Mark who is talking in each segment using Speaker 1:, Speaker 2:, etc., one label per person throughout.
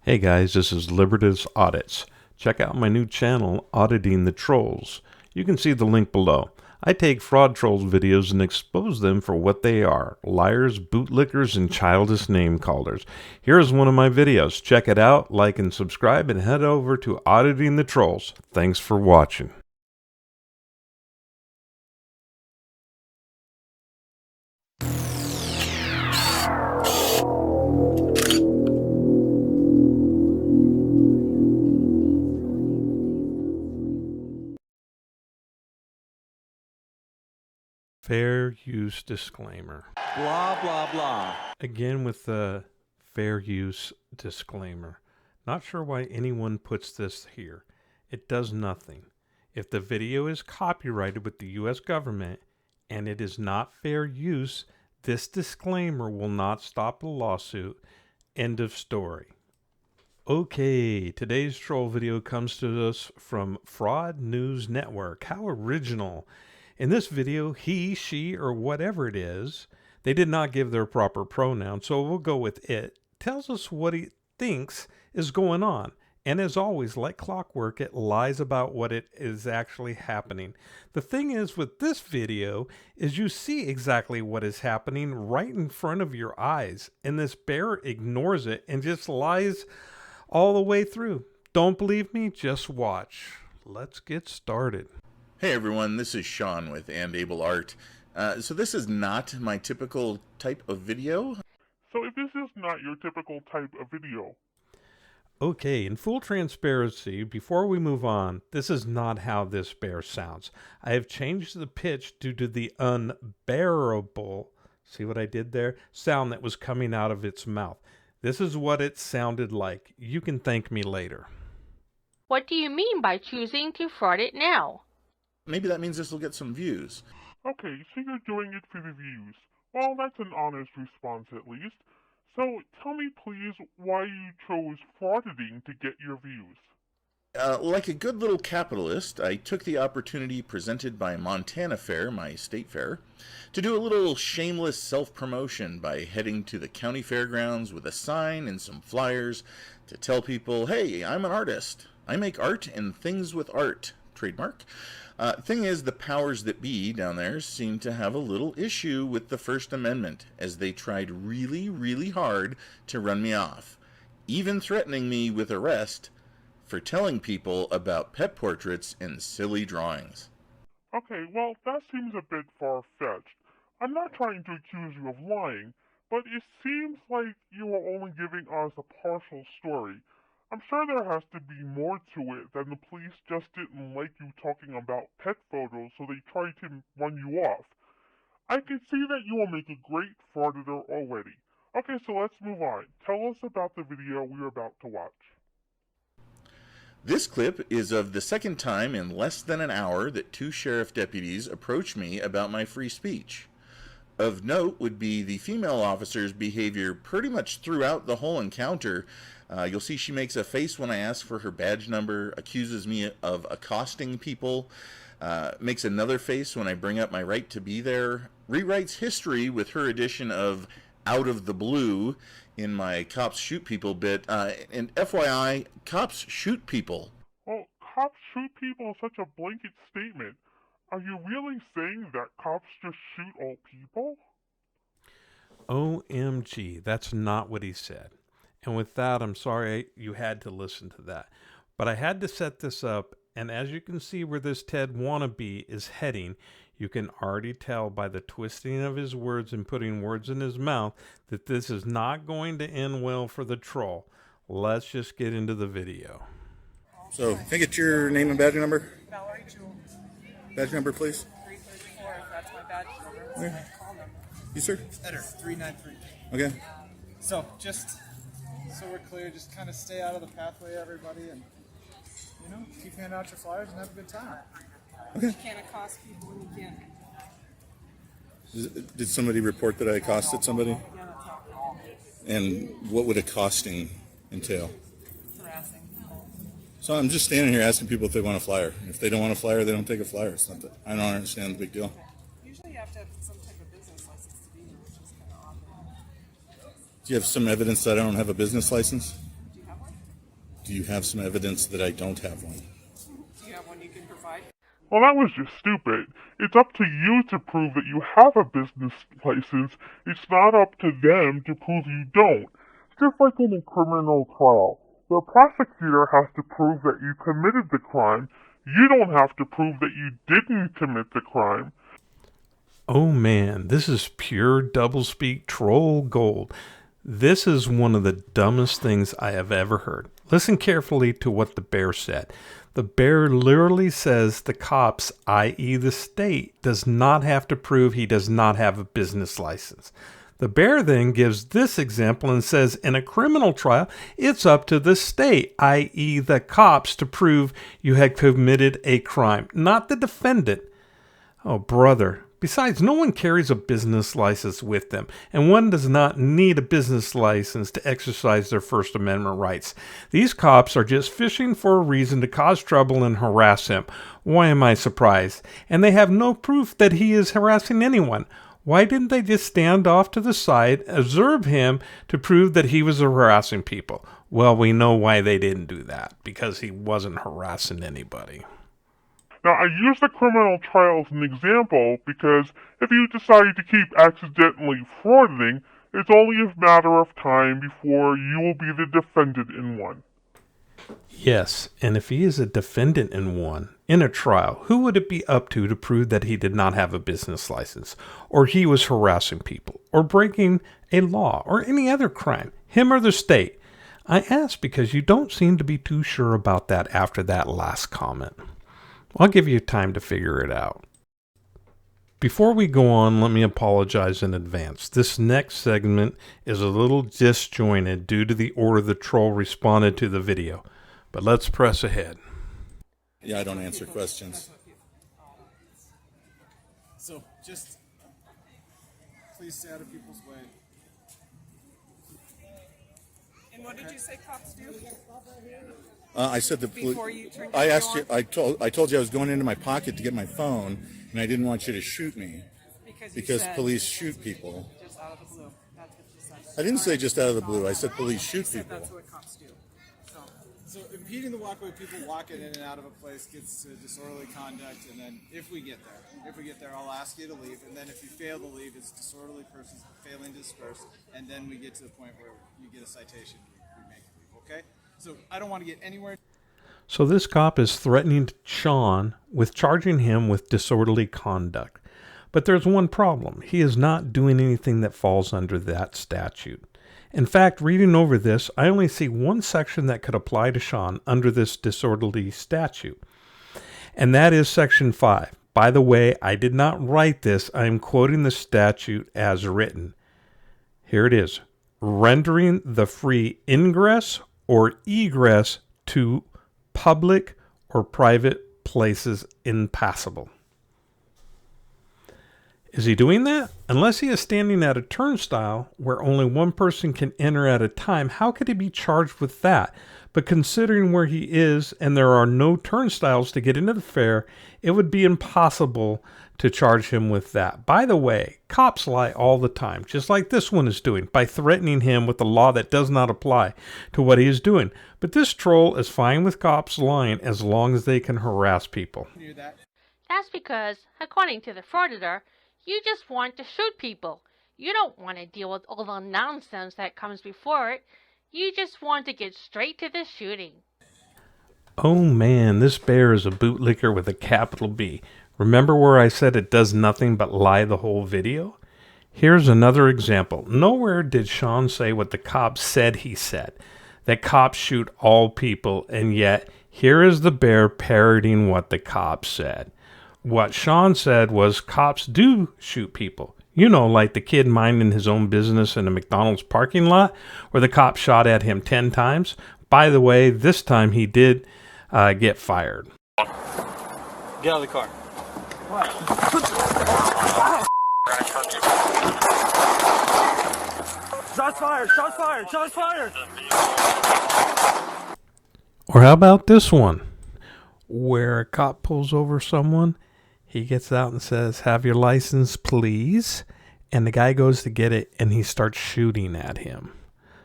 Speaker 1: Hey guys, this is Libertas Audits. Check out my new channel, Auditing the Trolls. You can see the link below. I take fraud trolls videos and expose them for what they are: liars, bootlickers, and childish name callers. Here's one of my videos. Check it out, like and subscribe, and head over to Auditing the Trolls. Thanks for watching. Fair use disclaimer.
Speaker 2: Blah, blah, blah.
Speaker 1: Again with the fair use disclaimer. Not sure why anyone puts this here. It does nothing. If the video is copyrighted with the U.S. government and it is not fair use, this disclaimer will not stop the lawsuit. End of story. Okay, today's troll video comes to us from Fraud News Network. How original. In this video, he, she, or whatever it is, they did not give their proper pronoun, so we'll go with it, tells us what he thinks is going on. And as always, like clockwork, it lies about what it is actually happening. The thing is with this video is you see exactly what is happening right in front of your eyes, and this bear ignores it and just lies all the way through. Don't believe me? Just watch. Let's get started.
Speaker 3: Hey everyone, this is Sean with And Able Art. So this is not my typical type of video.
Speaker 4: So if this is not your typical type of video.
Speaker 1: Okay, in full transparency, before we move on, this is not how this bear sounds. I have changed the pitch due to the unbearable, see what I did there? Sound that was coming out of its mouth. This is what it sounded like. You can thank me later.
Speaker 5: What do you mean by choosing to fraud it now?
Speaker 3: Maybe that means this will get some views.
Speaker 4: Okay, so you're doing it for the views. Well, that's an honest response at least. So tell me please why you chose frauditing to get your views.
Speaker 3: Like a good little capitalist, I took the opportunity presented by Montana Fair, my state fair, to do a little shameless self-promotion by heading to the county fairgrounds with a sign and some flyers to tell people, hey, I'm an artist. I make art and things with art. Trademark. Thing is, the powers that be down there seem to have a little issue with the First Amendment, as they tried really, really hard to run me off, even threatening me with arrest for telling people about pet portraits and silly drawings.
Speaker 4: Okay, well, that seems a bit far-fetched. I'm not trying to accuse you of lying, but it seems like you are only giving us a partial story. I'm sure there has to be more to it than the police just didn't like you talking about pet photos, so they tried to run you off. I can see that you will make a great frauditor already. Okay, so let's move on. Tell us about the video we're about to watch.
Speaker 3: This clip is of the second time in less than an hour that two sheriff deputies approached me about my free speech. Of note would be the female officer's behavior pretty much throughout the whole encounter. You'll see she makes a face when I ask for her badge number, accuses me of accosting people, makes another face when I bring up my right to be there, rewrites history with her addition of out of the blue in my cops shoot people bit, and FYI, cops shoot people.
Speaker 4: Well, cops shoot people is such a blanket statement. Are you really saying that cops just shoot all people?
Speaker 1: OMG, that's not what he said. And with that, I'm sorry you had to listen to that. But I had to set this up, and as you can see where this Ted wannabe is heading, you can already tell by the twisting of his words and putting words in his mouth that this is not going to end well for the troll. Let's just get into the video.
Speaker 3: So, can I get your name and badge number?
Speaker 6: Valerie Jewell,
Speaker 3: Badge number, please.
Speaker 6: 334, if that's my badge number. That's
Speaker 3: Okay.
Speaker 6: my call number.
Speaker 3: You, sir?
Speaker 6: Header, 393.
Speaker 3: Okay.
Speaker 6: So, just so we're clear, just kind of stay out of the pathway, everybody, and, you know, keep handing out your flyers and have a good time.
Speaker 3: Okay.
Speaker 6: You can't accost people when you can't.
Speaker 3: Did somebody report that I accosted somebody?
Speaker 6: Yeah, that's all.
Speaker 3: And what would accosting entail?
Speaker 6: Harassing people.
Speaker 3: So I'm just standing here asking people if they want a flyer. If they don't want a flyer, they don't take a flyer. It's not that, I don't understand the big deal.
Speaker 6: Usually you have to have some type of business license to be here, which is kind of odd.
Speaker 3: Do you have some evidence that I don't have a business license?
Speaker 6: Do you have one?
Speaker 7: Do you have some evidence that I don't have one?
Speaker 6: Do you have one you can provide?
Speaker 4: Well, that was just stupid. It's up to you to prove that you have a business license. It's not up to them to prove you don't. Just like in a criminal trial. The prosecutor has to prove that you committed the crime. You don't have to prove that you didn't commit the crime.
Speaker 1: Oh man, this is pure doublespeak troll gold. This is one of the dumbest things I have ever heard. Listen carefully to what the bear said. The bear literally says the cops, i.e. the state, does not have to prove he does not have a business license. The bear then gives this example and says in a criminal trial, it's up to the state, i.e. the cops, to prove you had committed a crime, not the defendant. Oh, brother. Besides, no one carries a business license with them, and one does not need a business license to exercise their First Amendment rights. These cops are just fishing for a reason to cause trouble and harass him. Why am I surprised? And they have no proof that he is harassing anyone. Why didn't they just stand off to the side, observe him to prove that he was harassing people? Well, we know why they didn't do that, because he wasn't harassing anybody.
Speaker 4: Now, I use the criminal trial as an example because if you decide to keep accidentally frauditing, it's only a matter of time before you will be the defendant in one.
Speaker 1: Yes, and if he is a defendant in one, in a trial, who would it be up to prove that he did not have a business license, or he was harassing people, or breaking a law, or any other crime, him or the state? I ask because you don't seem to be too sure about that after that last comment. I'll give you time to figure it out. Before we go on, let me apologize in advance. This next segment is a little disjointed due to the order the troll responded to the video. But let's press ahead.
Speaker 7: Yeah, I don't answer questions.
Speaker 6: So just please stay out of people's way.
Speaker 8: And what did you say cops do?
Speaker 7: I said the
Speaker 8: Before you turned
Speaker 7: I
Speaker 8: your
Speaker 7: asked you.
Speaker 8: video
Speaker 7: I told you I was going into my pocket to get my phone, and I didn't want you to shoot me
Speaker 8: you
Speaker 7: because
Speaker 8: said
Speaker 7: police shoot people.
Speaker 8: just out of the blue. That's what you said.
Speaker 7: I didn't say just out of the blue. I said police
Speaker 8: You
Speaker 7: shoot
Speaker 8: said
Speaker 7: people.
Speaker 8: that's what cops do. So
Speaker 6: So impeding the walkway, people walking in and out of a place gets to disorderly conduct, and then if we get there, I'll ask you to leave, and then if you fail to leave, it's disorderly persons failing to disperse, and then we get to the point where you get a citation, we make you leave, okay? So I don't want to get anywhere.
Speaker 1: So this cop is threatening Sean with charging him with disorderly conduct. But there's one problem. He is not doing anything that falls under that statute. In fact, reading over this, I only see one section that could apply to Sean under this disorderly statute. And that is Section 5. By the way, I did not write this. I am quoting the statute as written. Here it is. Rendering the free ingress or egress to public or private places impassable. Is he doing that? Unless he is standing at a turnstile where only one person can enter at a time, how could he be charged with that? But considering where he is and there are no turnstiles to get into the fair, it would be impossible to charge him with that. By the way, cops lie all the time, just like this one is doing, by threatening him with a law that does not apply to what he is doing. But this troll is fine with cops lying as long as they can harass people.
Speaker 5: That's because, according to the frauditor, you just want to shoot people. You don't want to deal with all the nonsense that comes before it. You just want to get straight to the shooting.
Speaker 1: Oh man, this bear is a bootlicker with a capital B. Remember where I said it does nothing but lie the whole video? Here's another example. Nowhere did Sean say what the cops said he said. That cops shoot all people, and yet here is the bear parroting what the cops said. What Sean said was cops do shoot people. You know, like the kid minding his own business in a McDonald's parking lot where the cop shot at him 10 times. By the way, this time he did get fired.
Speaker 2: Get out of the car.
Speaker 9: Shots fired! Shots fired! Shots fired!
Speaker 1: Or how about this one, where a cop pulls over someone, he gets out and says, "Have your license, please?" And the guy goes to get it, and he starts shooting at him.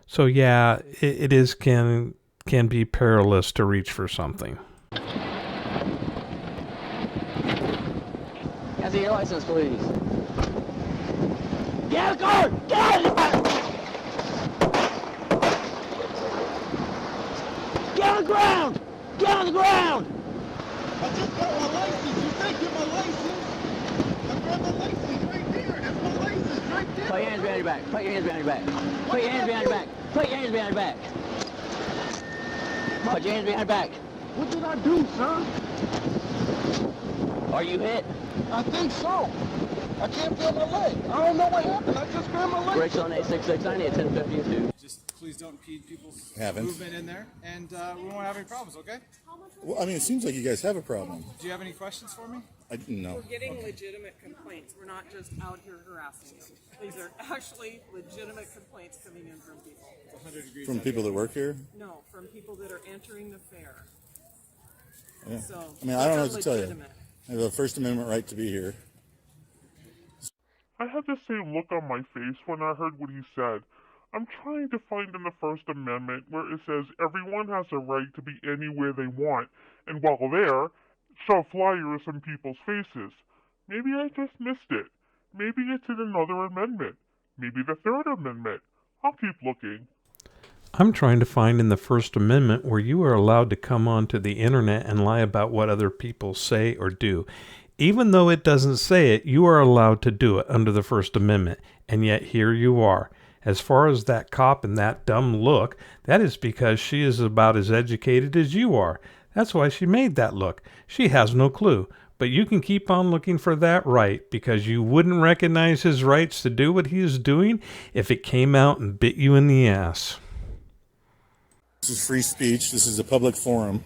Speaker 1: So yeah, it is can can be perilous to reach for something.
Speaker 10: Can I see your license, please? Get out of the car! Get out of the car! Get on the ground! Get on the ground!
Speaker 11: I just got my license. You think you're my license? I grabbed my license right there. That's my license right there.
Speaker 10: Put your hands behind your back. Put your hands behind your back. Put your hands behind your back. Put your hands behind your back. Put your hands behind your back.
Speaker 11: What did I do, sir?
Speaker 10: Are you hit?
Speaker 11: I think so. I can't feel my leg. I don't know what happened. I just grabbed my leg.
Speaker 10: Brakes on 8669 at 1052.
Speaker 6: Just please don't impede people's
Speaker 7: Haven't.
Speaker 6: movement in there, and we won't have any problems, okay?
Speaker 7: Well, I mean, it seems like you guys have a problem.
Speaker 6: Do you have any questions for me?
Speaker 7: No.
Speaker 8: We're getting legitimate complaints. We're not just out here harassing you. These are actually legitimate complaints coming in from people.
Speaker 6: 100 degrees.
Speaker 7: From people that work here?
Speaker 8: No, from people that are entering the fair.
Speaker 7: Yeah.
Speaker 8: So,
Speaker 7: I mean, I don't know
Speaker 8: those
Speaker 7: what
Speaker 8: are
Speaker 7: to tell you.
Speaker 8: legitimate.
Speaker 7: I have a First Amendment right to be here.
Speaker 4: I had the same look on my face when I heard what he said. I'm trying to find in the First Amendment where it says everyone has a right to be anywhere they want, and while there, shove flyers in people's faces. Maybe I just missed it. Maybe it's in another amendment. Maybe the Third Amendment. I'll keep looking.
Speaker 1: I'm trying to find in the First Amendment where you are allowed to come onto the internet and lie about what other people say or do. Even though it doesn't say it, you are allowed to do it under the First Amendment, and yet here you are. As far as that cop and that dumb look, that is because she is about as educated as you are. That's why she made that look. She has no clue. But you can keep on looking for that right, because you wouldn't recognize his rights to do what he is doing if it came out and bit you in the ass.
Speaker 7: This is free speech. This is a public forum.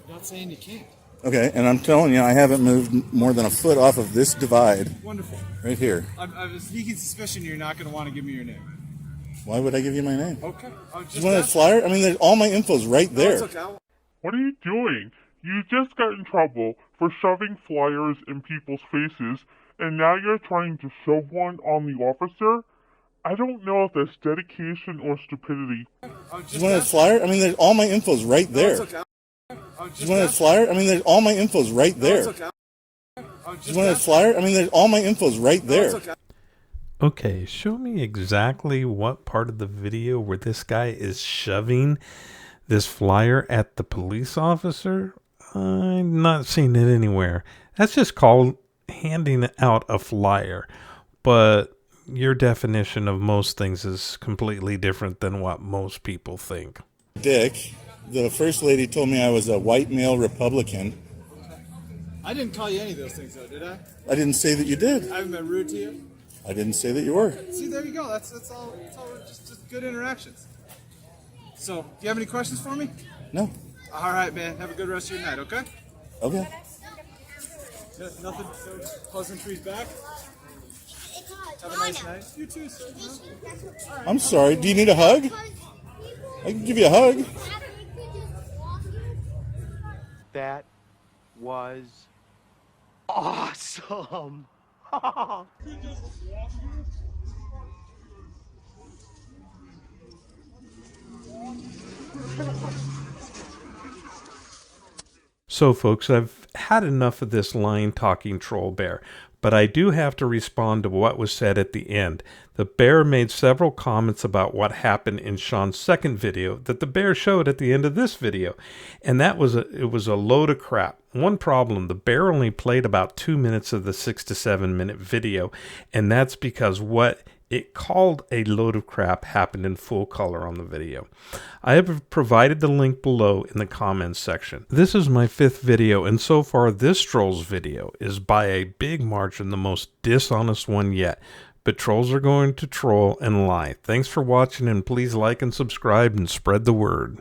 Speaker 6: I'm not saying you can't.
Speaker 7: Okay, and I'm telling you, I haven't moved more than a foot off of this divide.
Speaker 6: Wonderful.
Speaker 7: Right here.
Speaker 6: I have a sneaking suspicion you're not going to want to give me your name.
Speaker 7: Why would I give you my name?
Speaker 6: Okay.
Speaker 7: You want a flyer? I mean, all my info's right there.
Speaker 4: What are you doing? You just got in trouble for shoving flyers in people's faces, and now you're trying to shove one on the officer? I don't know if that's dedication or stupidity.
Speaker 7: You want a flyer? I mean, all my info's right there. You want a flyer? I mean, all my info's right there. You want a flyer? I mean, all my info's right there.
Speaker 1: Okay, show me exactly what part of the video where this guy is shoving this flyer at the police officer. I'm not seeing it anywhere. That's just called handing out a flyer. But your definition of most things is completely different than what most people think.
Speaker 7: Dick, the first lady told me I was a white male Republican.
Speaker 6: I didn't call you any of those things, though, did I?
Speaker 7: I didn't say that you did.
Speaker 6: I haven't been rude to you.
Speaker 7: I didn't say that you were.
Speaker 6: See, there you go. That's all. It's all just good interactions. So, do you have any questions for me?
Speaker 7: No.
Speaker 6: All right, man. Have a good rest of your night, okay?
Speaker 7: Okay.
Speaker 6: Nothing. No pleasantries back. Have a nice night. You too, sir.
Speaker 7: I'm sorry. Do you need a hug? I can give you a hug.
Speaker 12: That was awesome.
Speaker 1: So folks, I've had enough of this lying, talking troll bear, but I do have to respond to what was said at the end. The bear made several comments about what happened in Sean's second video that the bear showed at the end of this video, and it was a load of crap. One problem, the bear only played about 2 minutes of the 6 to 7 minute video, and that's because what it called a load of crap happened in full color on the video. I have provided the link below in the comments section. This is my 5th video, and so far this troll's video is by a big margin the most dishonest one yet. But trolls are going to troll and lie. Thanks for watching, and please like and subscribe and spread the word.